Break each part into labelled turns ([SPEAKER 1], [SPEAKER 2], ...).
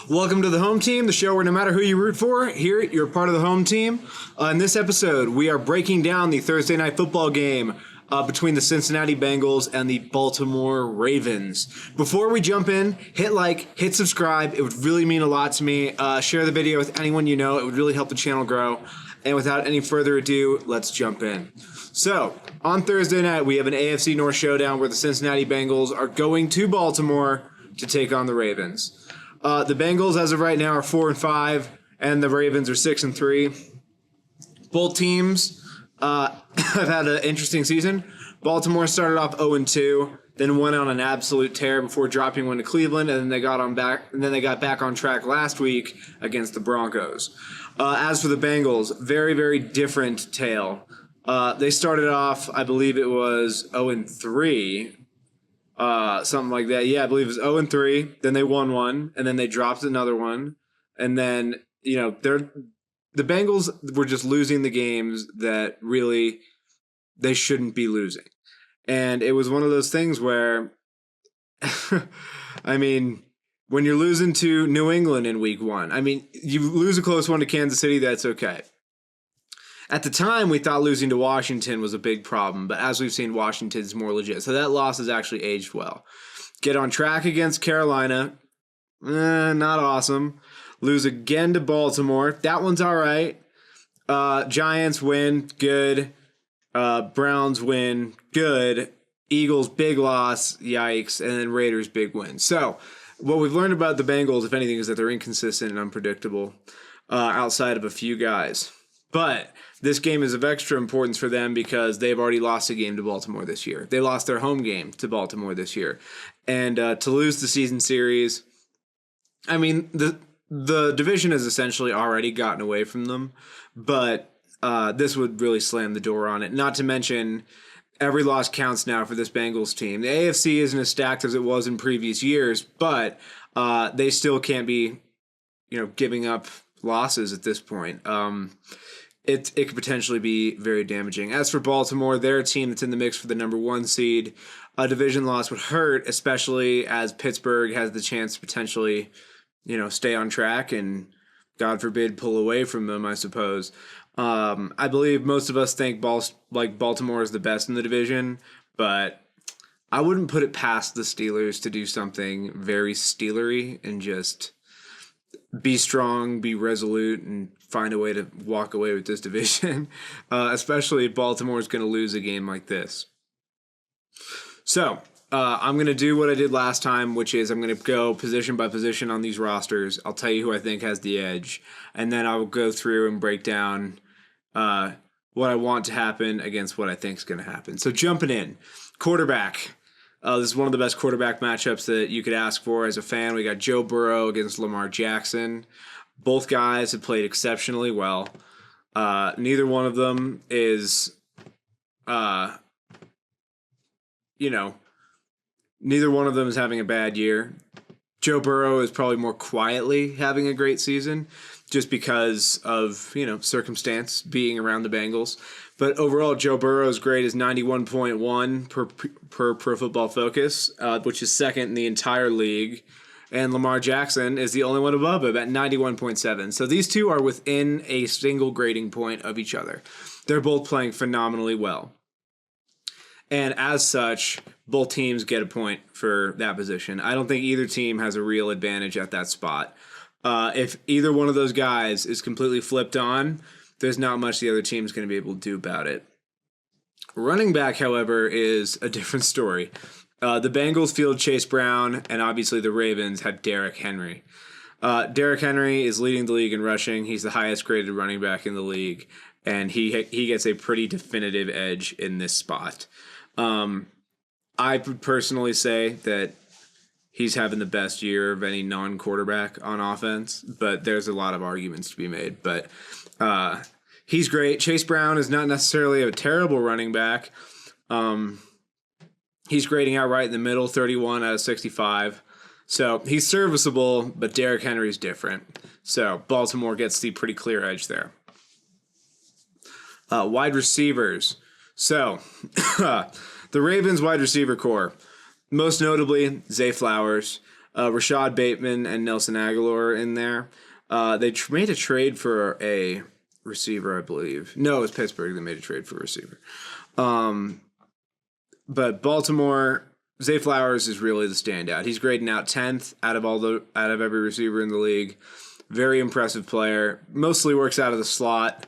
[SPEAKER 1] Welcome to the Home Team, the show where no matter who you root for, here you're part of the Home Team. In this episode, we are breaking down the Thursday night football game between the Cincinnati Bengals and the Baltimore Ravens. Before we jump in, hit like, hit subscribe. It would really mean a lot to me. Share the video with anyone you know. It would really help the channel grow. And without any further ado, let's jump in. So, on Thursday night, we have an AFC North showdown where the Cincinnati Bengals are going to Baltimore to take on the Ravens. The Bengals, as of right now, are 4-5, and the Ravens are 6-3. Both teams have had an interesting season. Baltimore started off 0-2, then went on an absolute tear before dropping one to Cleveland, and then they got back on track last week against the Broncos. As for the Bengals, very, very different tale. They started off, I believe it was 0-3. Something like that. Yeah, I believe it was 0-3. Then they won one, and then they dropped another one. And then, the Bengals were just losing the games that really they shouldn't be losing. And it was one of those things where, when you're losing to New England in week one, you lose a close one to Kansas City, that's okay. At the time, we thought losing to Washington was a big problem, but as we've seen, Washington's more legit. So that loss has actually aged well. Get on track against Carolina, not awesome. Lose again to Baltimore, that one's all right. Giants win, good. Browns win, good. Eagles, big loss, yikes. And then Raiders, big win. So what we've learned about the Bengals, if anything, is that they're inconsistent and unpredictable outside of a few guys. But this game is of extra importance for them because they've already lost a game to Baltimore this year. They lost their home game to Baltimore this year. And to lose the season series, the division has essentially already gotten away from them. But this would really slam the door on it. Not to mention, every loss counts now for this Bengals team. The AFC isn't as stacked as it was in previous years, but they still can't be, giving up losses at this point. It could potentially be very damaging. As for Baltimore, they're a team that's in the mix for the number one seed. A division loss would hurt, especially as Pittsburgh has the chance to potentially, stay on track and, God forbid, pull away from them, I suppose. I believe most of us think Baltimore is the best in the division, but I wouldn't put it past the Steelers to do something very Steelery and just be strong, be resolute, and find a way to walk away with this division, especially if Baltimore is going to lose a game like this. So I'm going to do what I did last time, which is I'm going to go position by position on these rosters. I'll tell you who I think has the edge, and then I will go through and break down what I want to happen against what I think is going to happen. So jumping in, quarterback. This is one of the best quarterback matchups that you could ask for as a fan. We got Joe Burrow against Lamar Jackson. Both guys have played exceptionally well. Neither one of them is, neither one of them is having a bad year. Joe Burrow is probably more quietly having a great season just because of, circumstance being around the Bengals. But overall, Joe Burrow's grade is 91.1 per Pro Football Focus, which is second in the entire league. And Lamar Jackson is the only one above him at 91.7. So these two are within a single grading point of each other. They're both playing phenomenally well. And as such, both teams get a point for that position. I don't think either team has a real advantage at that spot. If either one of those guys is completely flipped on, there's not much the other team is going to be able to do about it. Running back, however, is a different story. The Bengals field Chase Brown, and obviously the Ravens have Derrick Henry. Derrick Henry is leading the league in rushing. He's the highest graded running back in the league, and he gets a pretty definitive edge in this spot. I would personally say that he's having the best year of any non-quarterback on offense, but there's a lot of arguments to be made. But he's great. Chase Brown is not necessarily a terrible running back. He's grading out right in the middle, 31 out of 65. So he's serviceable, but Derrick Henry's different. So Baltimore gets the pretty clear edge there. Wide receivers. So the Ravens wide receiver core, most notably Zay Flowers. Rashad Bateman and Nelson Aguilar in there. They made a trade for a receiver, I believe. No, it was Pittsburgh that made a trade for a receiver. But Baltimore, Zay Flowers is really the standout. He's grading out 10th out of every receiver in the league. Very impressive player. Mostly works out of the slot,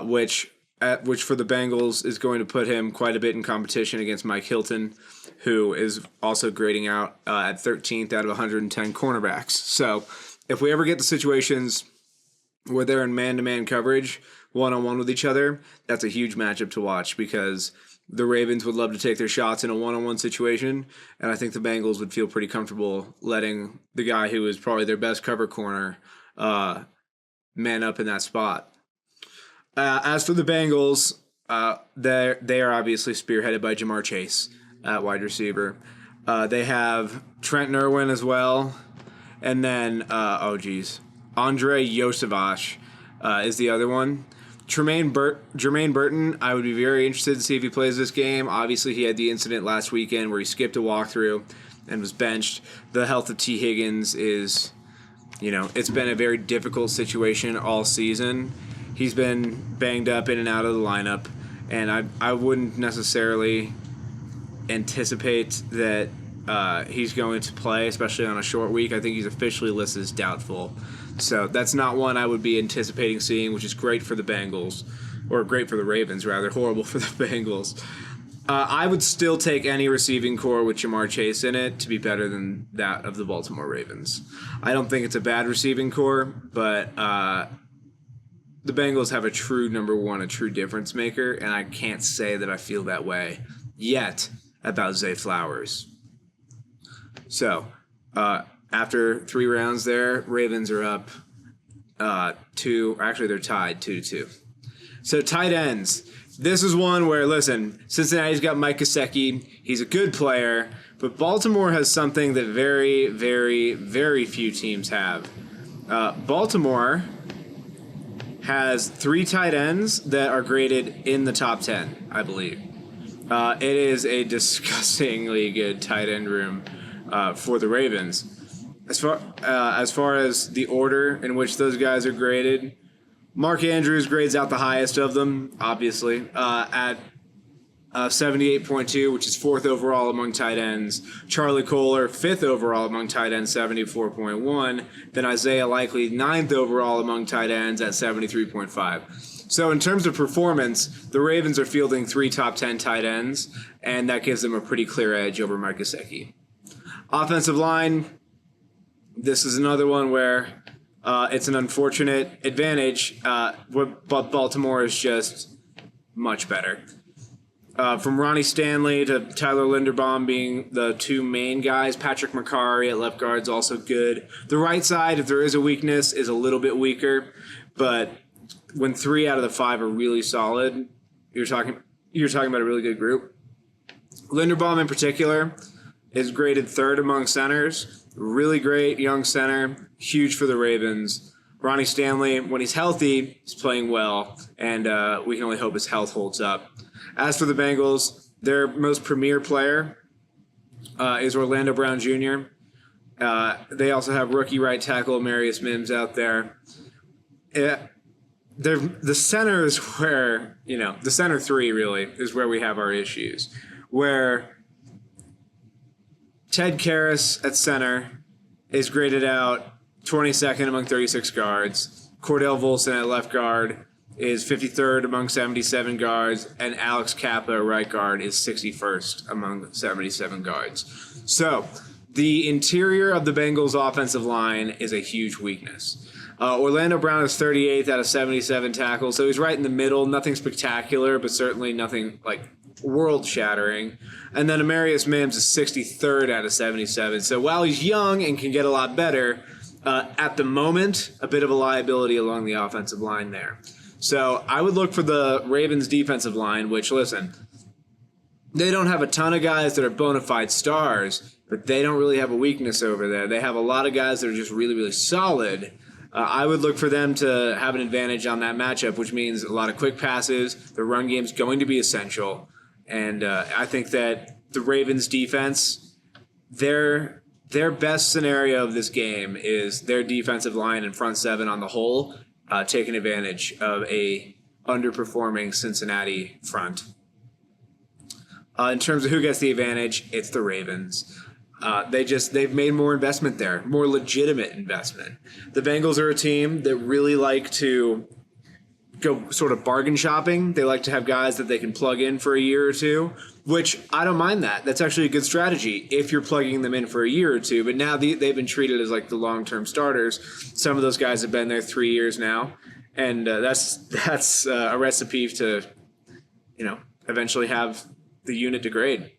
[SPEAKER 1] which for the Bengals is going to put him quite a bit in competition against Mike Hilton, who is also grading out at 13th out of 110 cornerbacks. So if we ever get the situations where they're in man-to-man coverage, one-on-one with each other, that's a huge matchup to watch because the Ravens would love to take their shots in a one-on-one situation, and I think the Bengals would feel pretty comfortable letting the guy who is probably their best cover corner man up in that spot. As for the Bengals, they are obviously spearheaded by Jamar Chase at wide receiver. They have Trent Irwin as well, and then Andre Yosevich is the other one. Jermaine Burton, I would be very interested to see if he plays this game. Obviously, he had the incident last weekend where he skipped a walkthrough and was benched. The health of T. Higgins is, it's been a very difficult situation all season. He's been banged up in and out of the lineup, and I wouldn't necessarily anticipate that he's going to play, especially on a short week. I think he's officially listed as doubtful. So that's not one I would be anticipating seeing, which is great for the Bengals, or great for the Ravens, rather. Horrible for the Bengals. I would still take any receiving core with Jamar Chase in it to be better than that of the Baltimore Ravens. I don't think it's a bad receiving core, but the Bengals have a true number one, a true difference maker, and I can't say that I feel that way yet about Zay Flowers. So, after 3 rounds there, Ravens are up they're tied 2-2. So tight ends. This is one where, listen, Cincinnati's got Mike Gesicki. He's a good player, but Baltimore has something that very, very, very few teams have. Baltimore has 3 tight ends that are graded in the top 10, I believe. It is a disgustingly good tight end room for the Ravens. As far as the order in which those guys are graded, Mark Andrews grades out the highest of them, obviously, at 78.2, which is 4th overall among tight ends. Charlie Kohler, 5th overall among tight ends, 74.1. Then Isaiah Likely, 9th overall among tight ends at 73.5. So in terms of performance, the Ravens are fielding 3 top 10 tight ends, and that gives them a pretty clear edge over Mike Gesicki. Offensive line, this is another one where it's an unfortunate advantage, but Baltimore is just much better. From Ronnie Stanley to Tyler Linderbaum being the 2 main guys, Patrick McCarry at left guard is also good. The right side, if there is a weakness, is a little bit weaker, but when 3 out of the 5 are really solid, you're talking about a really good group. Linderbaum in particular is graded 3rd among centers. Really great young center, huge for the Ravens. Ronnie Stanley, when he's healthy, he's playing well, and we can only hope his health holds up. As for the Bengals, their most premier player is Orlando Brown Jr. They also have rookie right tackle Marius Mims out there. The center is where, the center 3 really is where we have our issues, where Ted Karras at center is graded out 22nd among 36 guards. Cordell Volson at left guard is 53rd among 77 guards, and Alex Kappa at right guard is 61st among 77 guards. So the interior of the Bengals' offensive line is a huge weakness. Orlando Brown is 38th out of 77 tackles, so he's right in the middle. Nothing spectacular, but certainly nothing world-shattering. And then Amarius Mims is 63rd out of 77. So while he's young and can get a lot better, at the moment, a bit of a liability along the offensive line there. So I would look for the Ravens' defensive line, which, listen, they don't have a ton of guys that are bona fide stars, but they don't really have a weakness over there. They have a lot of guys that are just really, really solid. I would look for them to have an advantage on that matchup, which means a lot of quick passes. The run game is going to be essential. And I think that the Ravens' defense, they're their best scenario of this game is their defensive line and front seven on the whole taking advantage of a underperforming Cincinnati front. In terms of who gets the advantage, it's the Ravens. They've made more investment there, more legitimate investment. The Bengals are a team that really like to go sort of bargain shopping. They like to have guys that they can plug in for a year or two, which I don't mind that. That's actually a good strategy if you're plugging them in for a year or two. But now they've been treated as like the long-term starters. Some of those guys have been there 3 years now, and that's a recipe to, eventually have the unit degrade.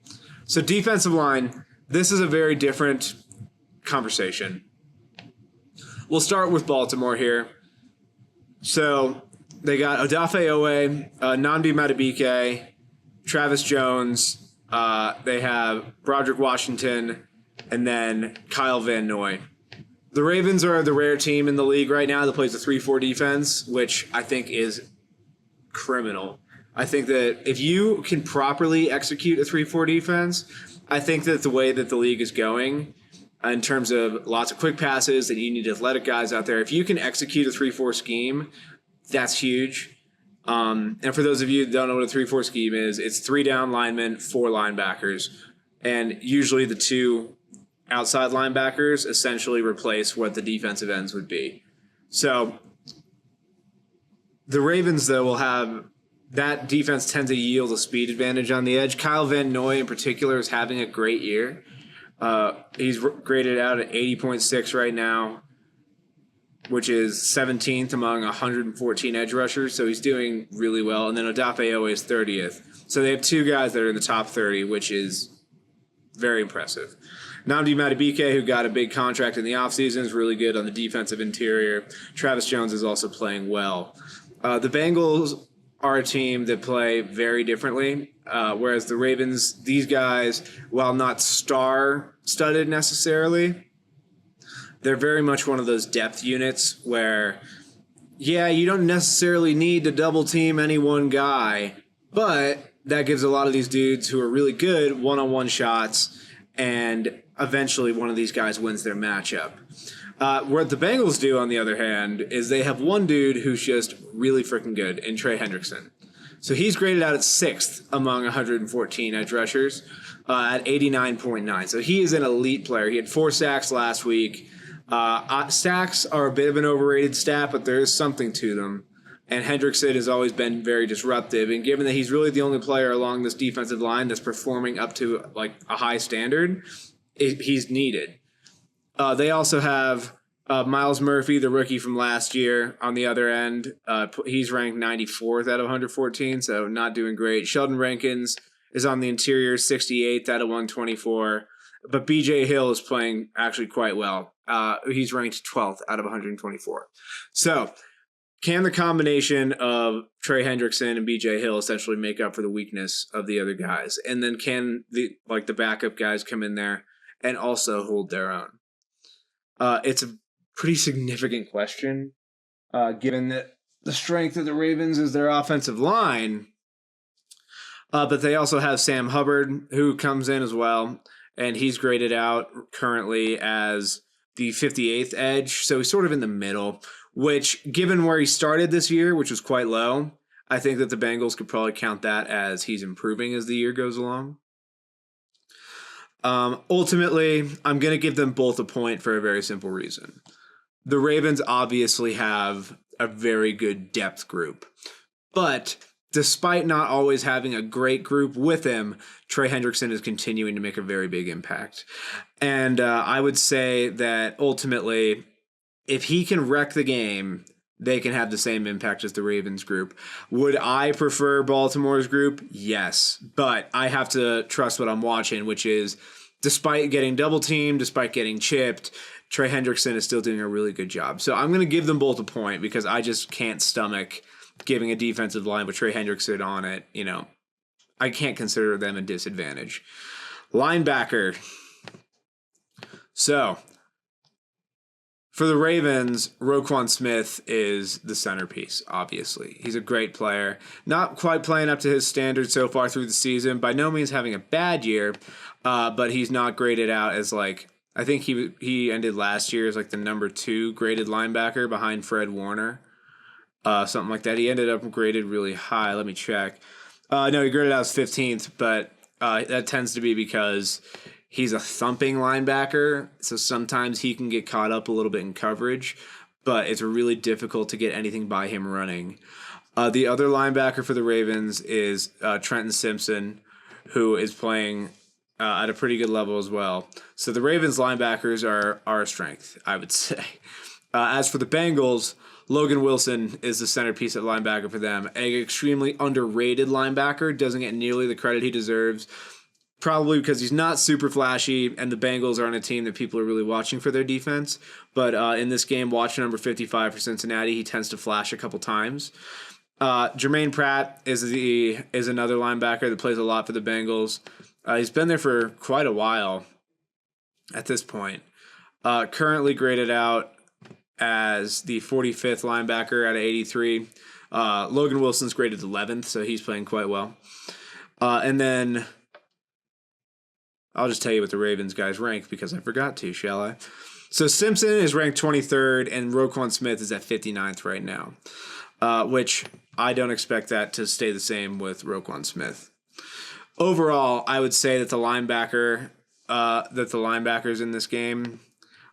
[SPEAKER 1] So defensive line, this is a very different conversation. We'll start with Baltimore here. So they got Odafe Owe, Nnamdi Madubuike, Travis Jones. They have Broderick Washington, and then Kyle Van Noy. The Ravens are the rare team in the league right now that plays a 3-4 defense, which I think is criminal. I think that if you can properly execute a 3-4 defense, I think that the way that the league is going, in terms of lots of quick passes and you need athletic guys out there, if you can execute a 3-4 scheme, that's huge. And for those of you that don't know what a 3-4 scheme is, it's 3 down linemen, 4 linebackers. And usually the 2 outside linebackers essentially replace what the defensive ends would be. So the Ravens, though, will have that defense tends to yield a speed advantage on the edge. Kyle Van Noy in particular is having a great year. He's graded out at 80.6 right now, which is 17th among 114 edge rushers. So he's doing really well. And then Odafe Owe is 30th. So they have 2 guys that are in the top 30, which is very impressive. Nnamdi Madubuike, who got a big contract in the offseason, is really good on the defensive interior. Travis Jones is also playing well. The Bengals are a team that play very differently, whereas the Ravens, these guys, while not star-studded necessarily, they're very much one of those depth units where, yeah, you don't necessarily need to double team any one guy, but that gives a lot of these dudes who are really good one-on-one shots, and eventually one of these guys wins their matchup. What the Bengals do, on the other hand, is they have one dude who's just really freaking good in Trey Hendrickson. So he's graded out at 6th among 114 edge rushers at 89.9. So he is an elite player. He had 4 sacks last week. Sacks are a bit of an overrated stat, but there is something to them. And Hendrickson has always been very disruptive. And given that he's really the only player along this defensive line that's performing up to like a high standard, he's needed. They also have Miles Murphy, the rookie from last year, on the other end. He's ranked 94th out of 114, so not doing great. Sheldon Rankins is on the interior, 68th out of 124. But B.J. Hill is playing actually quite well. He's ranked 12th out of 124. So can the combination of Trey Hendrickson and B.J. Hill essentially make up for the weakness of the other guys? And then can the backup guys come in there and also hold their own? It's a pretty significant question, given that the strength of the Ravens is their offensive line. But they also have Sam Hubbard, who comes in as well, and he's graded out currently as the 58th edge. So he's sort of in the middle, which, given where he started this year, which was quite low, I think that the Bengals could probably count that as he's improving as the year goes along. Ultimately, I'm going to give them both a point for a very simple reason. The Ravens obviously have a very good depth group, but despite not always having a great group with him, Trey Hendrickson is continuing to make a very big impact. And I would say that ultimately, if he can wreck the game, they can have the same impact as the Ravens group. Would I prefer Baltimore's group? Yes. But I have to trust what I'm watching, which is despite getting double teamed, despite getting chipped, Trey Hendrickson is still doing a really good job. So I'm going to give them both a point because I just can't stomach giving a defensive line with Trey Hendrickson on it. I can't consider them a disadvantage. Linebacker. So for the Ravens, Roquan Smith is the centerpiece, obviously. He's a great player. Not quite playing up to his standards so far through the season. By no means having a bad year, but he's not graded out as like I think he ended last year as like the number 2 graded linebacker behind Fred Warner, something like that. He ended up graded really high. Let me check. No, he graded out as 15th, but that tends to be because he's a thumping linebacker, so sometimes he can get caught up a little bit in coverage, but it's really difficult to get anything by him running. The other linebacker for the Ravens is Trenton Simpson, who is playing at a pretty good level as well. So the Ravens linebackers are our strength, I would say. As for the Bengals, Logan Wilson is the centerpiece at linebacker for them. An extremely underrated linebacker, doesn't get nearly the credit he deserves, probably because he's not super flashy, and the Bengals aren't a team that people are really watching for their defense. But in this game, watch number 55 for Cincinnati, he tends to flash a couple times. Jermaine Pratt is another linebacker that plays a lot for the Bengals. He's been there for quite a while at this point. Currently graded out as the 45th linebacker out of 83. Logan Wilson's graded 11th, so he's playing quite well. And then I'll just tell you what the Ravens guys rank because I forgot to, shall I? So Simpson is ranked 23rd, and Roquan Smith is at 59th right now, which I don't expect that to stay the same with Roquan Smith. Overall, I would say that the linebackers in this game,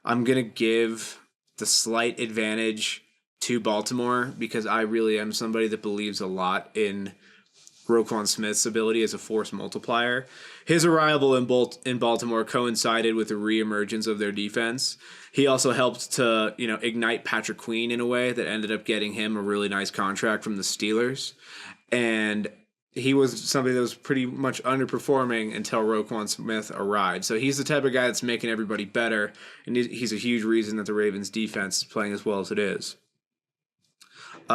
[SPEAKER 1] I'm going to give the slight advantage to Baltimore because I really am somebody that believes a lot in Roquan Smith's ability as a force multiplier. His arrival in Baltimore coincided with the reemergence of their defense. He also helped to, ignite Patrick Queen in a way that ended up getting him a really nice contract from the Steelers. And he was somebody that was pretty much underperforming until Roquan Smith arrived. So he's the type of guy that's making everybody better, and he's a huge reason that the Ravens defense is playing as well as it is.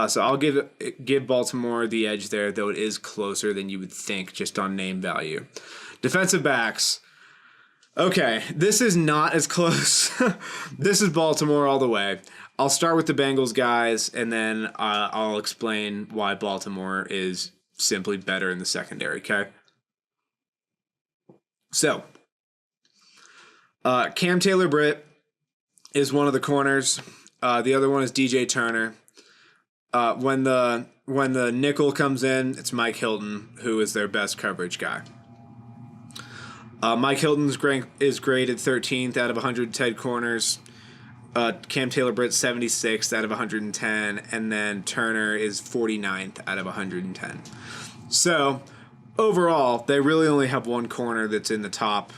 [SPEAKER 1] So I'll give Baltimore the edge there, though it is closer than you would think just on name value. Defensive backs. Okay, this is not as close. This is Baltimore all the way. I'll start with the Bengals guys, and then I'll explain why Baltimore is simply better in the secondary, okay? So, Cam Taylor-Britt is one of the corners. The other one is DJ Turner. When the nickel comes in, it's Mike Hilton, who is their best coverage guy. Mike Hilton's is graded 13th out of 110 corners. Cam Taylor-Britt 76th out of 110, and then Turner is 49th out of 110. So overall, they really only have one corner that's in the top,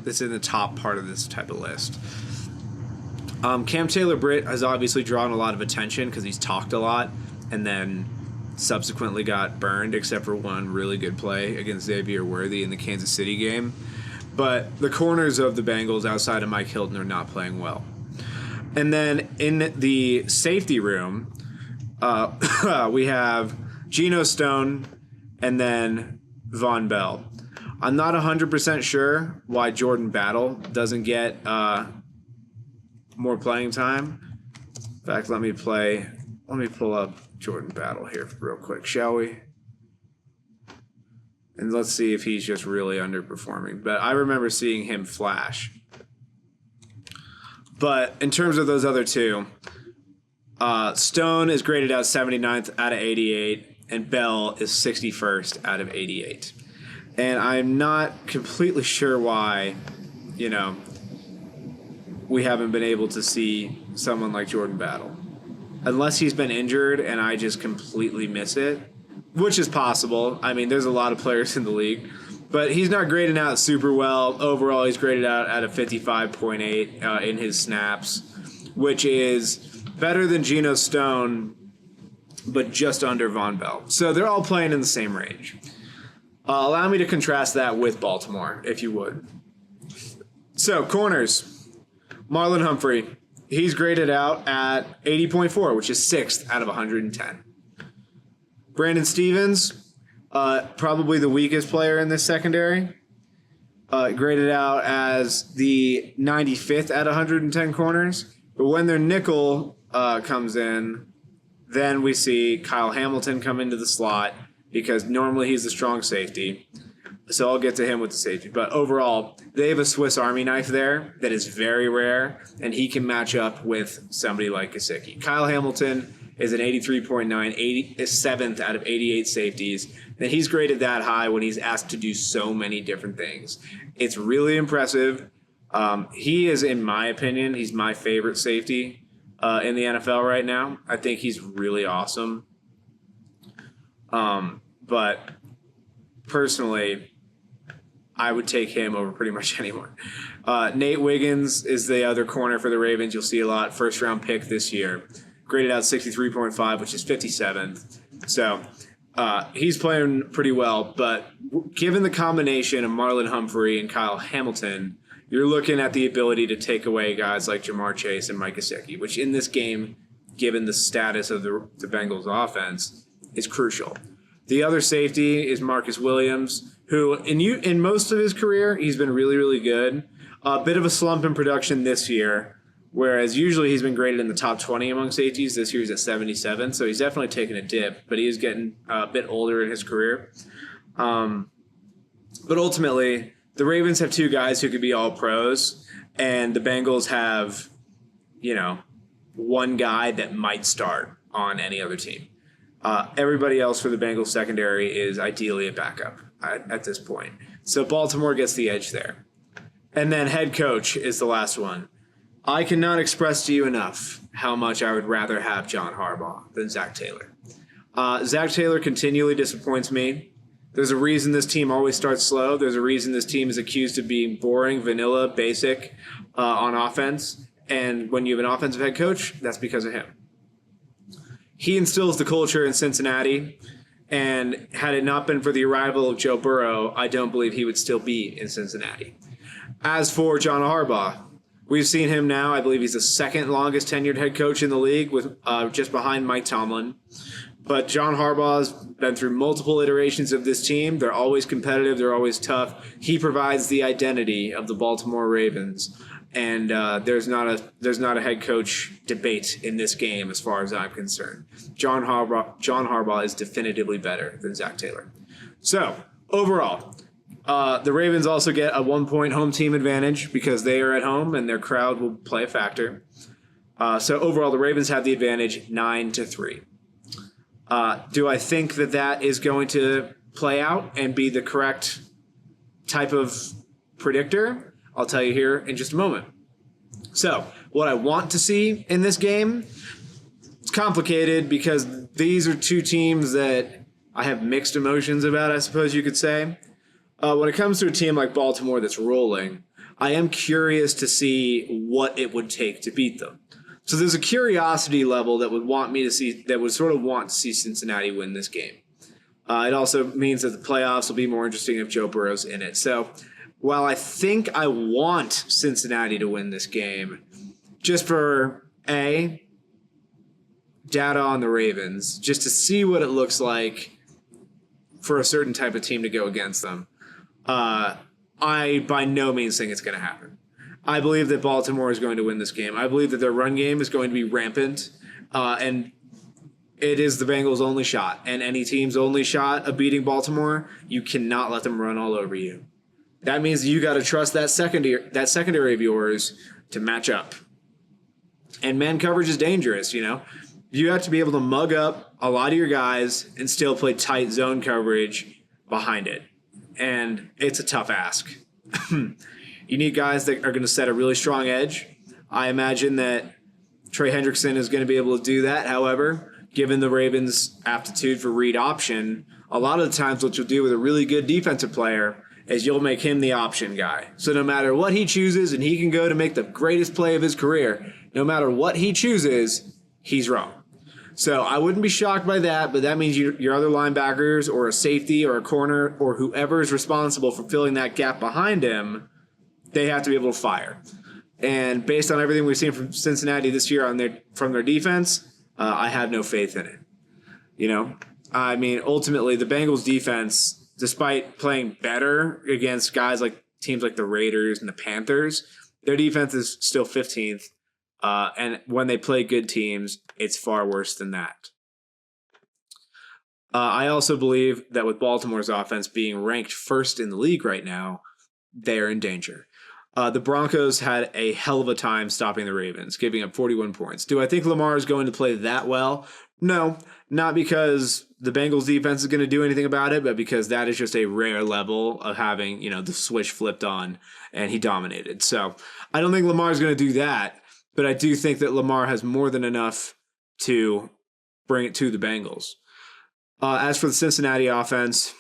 [SPEAKER 1] that's in the top part of this type of list. Cam Taylor-Britt has obviously drawn a lot of attention because he's talked a lot and then subsequently got burned, except for one really good play against Xavier Worthy in the Kansas City game. But the corners of the Bengals outside of Mike Hilton are not playing well. And then in the safety room, we have Geno Stone and then Von Bell. I'm not 100% sure why Jordan Battle doesn't get more playing time. In fact, let me pull up Jordan Battle here real quick, shall we? And let's see if he's just really underperforming. But I remember seeing him flash. But in terms of those other two, Stone is graded out 79th out of 88, and Bell is 61st out of 88. And I'm not completely sure why, we haven't been able to see someone like Jordan Battle. Unless he's been injured and I just completely miss it, which is possible. I mean, there's a lot of players in the league. But he's not grading out super well. Overall, he's graded out at a 55.8 in his snaps, which is better than Geno Stone, but just under Von Bell. So they're all playing in the same range. Allow me to contrast that with Baltimore, if you would. So, corners. Marlon Humphrey. He's graded out at 80.4, which is 6th out of 110. Brandon Stevens, probably the weakest player in this secondary, graded out as the 95th out of 110 corners. But when their nickel comes in, then we see Kyle Hamilton come into the slot because normally he's the strong safety. So I'll get to him with the safety. But overall, they have a Swiss Army knife there that is very rare, and he can match up with somebody like Gesicki. Kyle Hamilton is an 83.9, 87th out of 88 safeties. And he's graded that high when he's asked to do so many different things. It's really impressive. He is, in my opinion, he's my favorite safety in the NFL right now. I think he's really awesome. But personally, I would take him over pretty much anyone. Nate Wiggins is the other corner for the Ravens. You'll see a lot. First-round pick this year. Graded out 63.5, which is 57th. So he's playing pretty well. But given the combination of Marlon Humphrey and Kyle Hamilton, you're looking at the ability to take away guys like Jamar Chase and Mike Gesicki, which in this game, given the status of the Bengals offense, is crucial. The other safety is Marcus Williams, who in most of his career, he's been really, really good. A bit of a slump in production this year, whereas usually he's been graded in the top 20 among safeties. This year he's at 77, so he's definitely taken a dip, but he is getting a bit older in his career. But ultimately, the Ravens have two guys who could be all pros, and the Bengals have, one guy that might start on any other team. Everybody else for the Bengals secondary is ideally a backup at this point. So Baltimore gets the edge there. And then head coach is the last one. I cannot express to you enough how much I would rather have John Harbaugh than Zach Taylor. Zach Taylor continually disappoints me. There's a reason this team always starts slow. There's a reason this team is accused of being boring, vanilla, basic on offense. And when you have an offensive head coach, that's because of him. He instills the culture in Cincinnati, and had it not been for the arrival of Joe Burrow, I don't believe he would still be in Cincinnati. As for John Harbaugh, we've seen him now. I believe he's the second longest tenured head coach in the league, with just behind Mike Tomlin. But John Harbaugh's been through multiple iterations of this team. They're always competitive. They're always tough. He provides the identity of the Baltimore Ravens. And there's not a head coach debate in this game as far as I'm concerned. John Harbaugh is definitively better than Zach Taylor. So overall, the Ravens also get a 1-point home team advantage because they are at home and their crowd will play a factor. So overall, the Ravens have the advantage 9-3. Do I think that is going to play out and be the correct type of predictor? I'll tell you here in just a moment. So, what I want to see in this game, it's complicated because these are two teams that I have mixed emotions about, I suppose you could say. When it comes to a team like Baltimore that's rolling, I am curious to see what it would take to beat them. So there's a curiosity level that would want to see Cincinnati win this game. It also means that the playoffs will be more interesting if Joe Burrow's in it. So while I think I want Cincinnati to win this game, just for data on the Ravens, just to see what it looks like for a certain type of team to go against them, I by no means think it's going to happen. I believe that Baltimore is going to win this game. I believe that their run game is going to be rampant, and it is the Bengals' only shot. And any team's only shot of beating Baltimore, you cannot let them run all over you. That means you got to trust that secondary of yours to match up. And man coverage is dangerous, You have to be able to mug up a lot of your guys and still play tight zone coverage behind it. And it's a tough ask. You need guys that are going to set a really strong edge. I imagine that Trey Hendrickson is going to be able to do that. However, given the Ravens' aptitude for read option, a lot of the times what you'll do with a really good defensive player is you'll make him the option guy. So no matter what he chooses, and he can go to make the greatest play of his career, no matter what he chooses, he's wrong. So I wouldn't be shocked by that, but that means your other linebackers or a safety or a corner or whoever is responsible for filling that gap behind him, they have to be able to fire. And based on everything we've seen from Cincinnati this year from their defense, I have no faith in it. Ultimately, the Bengals defense, despite playing better against teams like the Raiders and the Panthers, their defense is still 15th. And when they play good teams, it's far worse than that. I also believe that with Baltimore's offense being ranked first in the league right now, they're in danger. The Broncos had a hell of a time stopping the Ravens, giving up 41 points. Do I think Lamar is going to play that well? No, not because the Bengals defense is going to do anything about it, but because that is just a rare level of having, the switch flipped on and he dominated. So I don't think Lamar is going to do that, but I do think that Lamar has more than enough to bring it to the Bengals. As for the Cincinnati offense,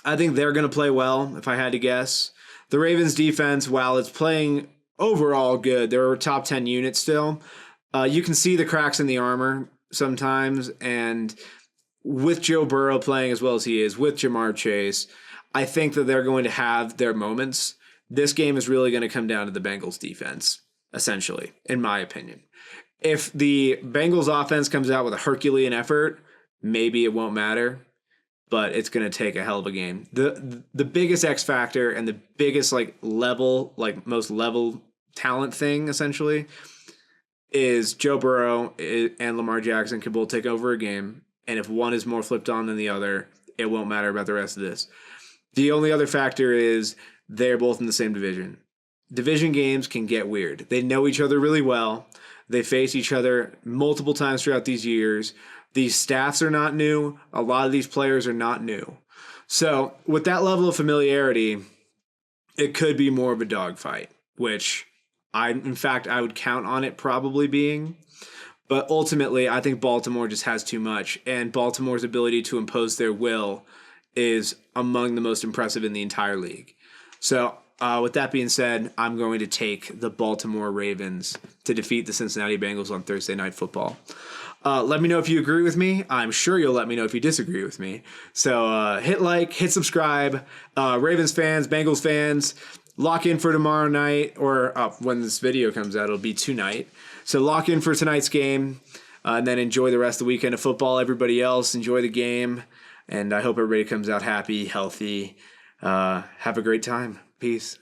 [SPEAKER 1] I think they're going to play well, if I had to guess. The Ravens defense, while it's playing overall good, they're a top 10 unit still. You can see the cracks in the armor sometimes, and with Joe Burrow playing as well as he is, with Jamar Chase, I think that they're going to have their moments. This game is really going to come down to the Bengals defense, essentially, in my opinion. If the Bengals offense comes out with a Herculean effort, maybe it won't matter, but it's going to take a hell of a game. The biggest X factor and the biggest most level talent thing, essentially, is Joe Burrow and Lamar Jackson can both take over a game, and if one is more flipped on than the other, it won't matter about the rest of this. The only other factor is they're both in the same division. Division games can get weird. They know each other really well. They face each other multiple times throughout these years. These staffs are not new. A lot of these players are not new. So with that level of familiarity, it could be more of a dogfight, which I would count on it probably being. But ultimately, I think Baltimore just has too much, and Baltimore's ability to impose their will is among the most impressive in the entire league. So with that being said, I'm going to take the Baltimore Ravens to defeat the Cincinnati Bengals on Thursday Night Football. Let me know if you agree with me. I'm sure you'll let me know if you disagree with me. So hit like, hit subscribe. Ravens fans, Bengals fans, lock in for tomorrow night, or when this video comes out, it'll be tonight. So lock in for tonight's game, and then enjoy the rest of the weekend of football. Everybody else, enjoy the game, and I hope everybody comes out happy, healthy. Have a great time. Peace.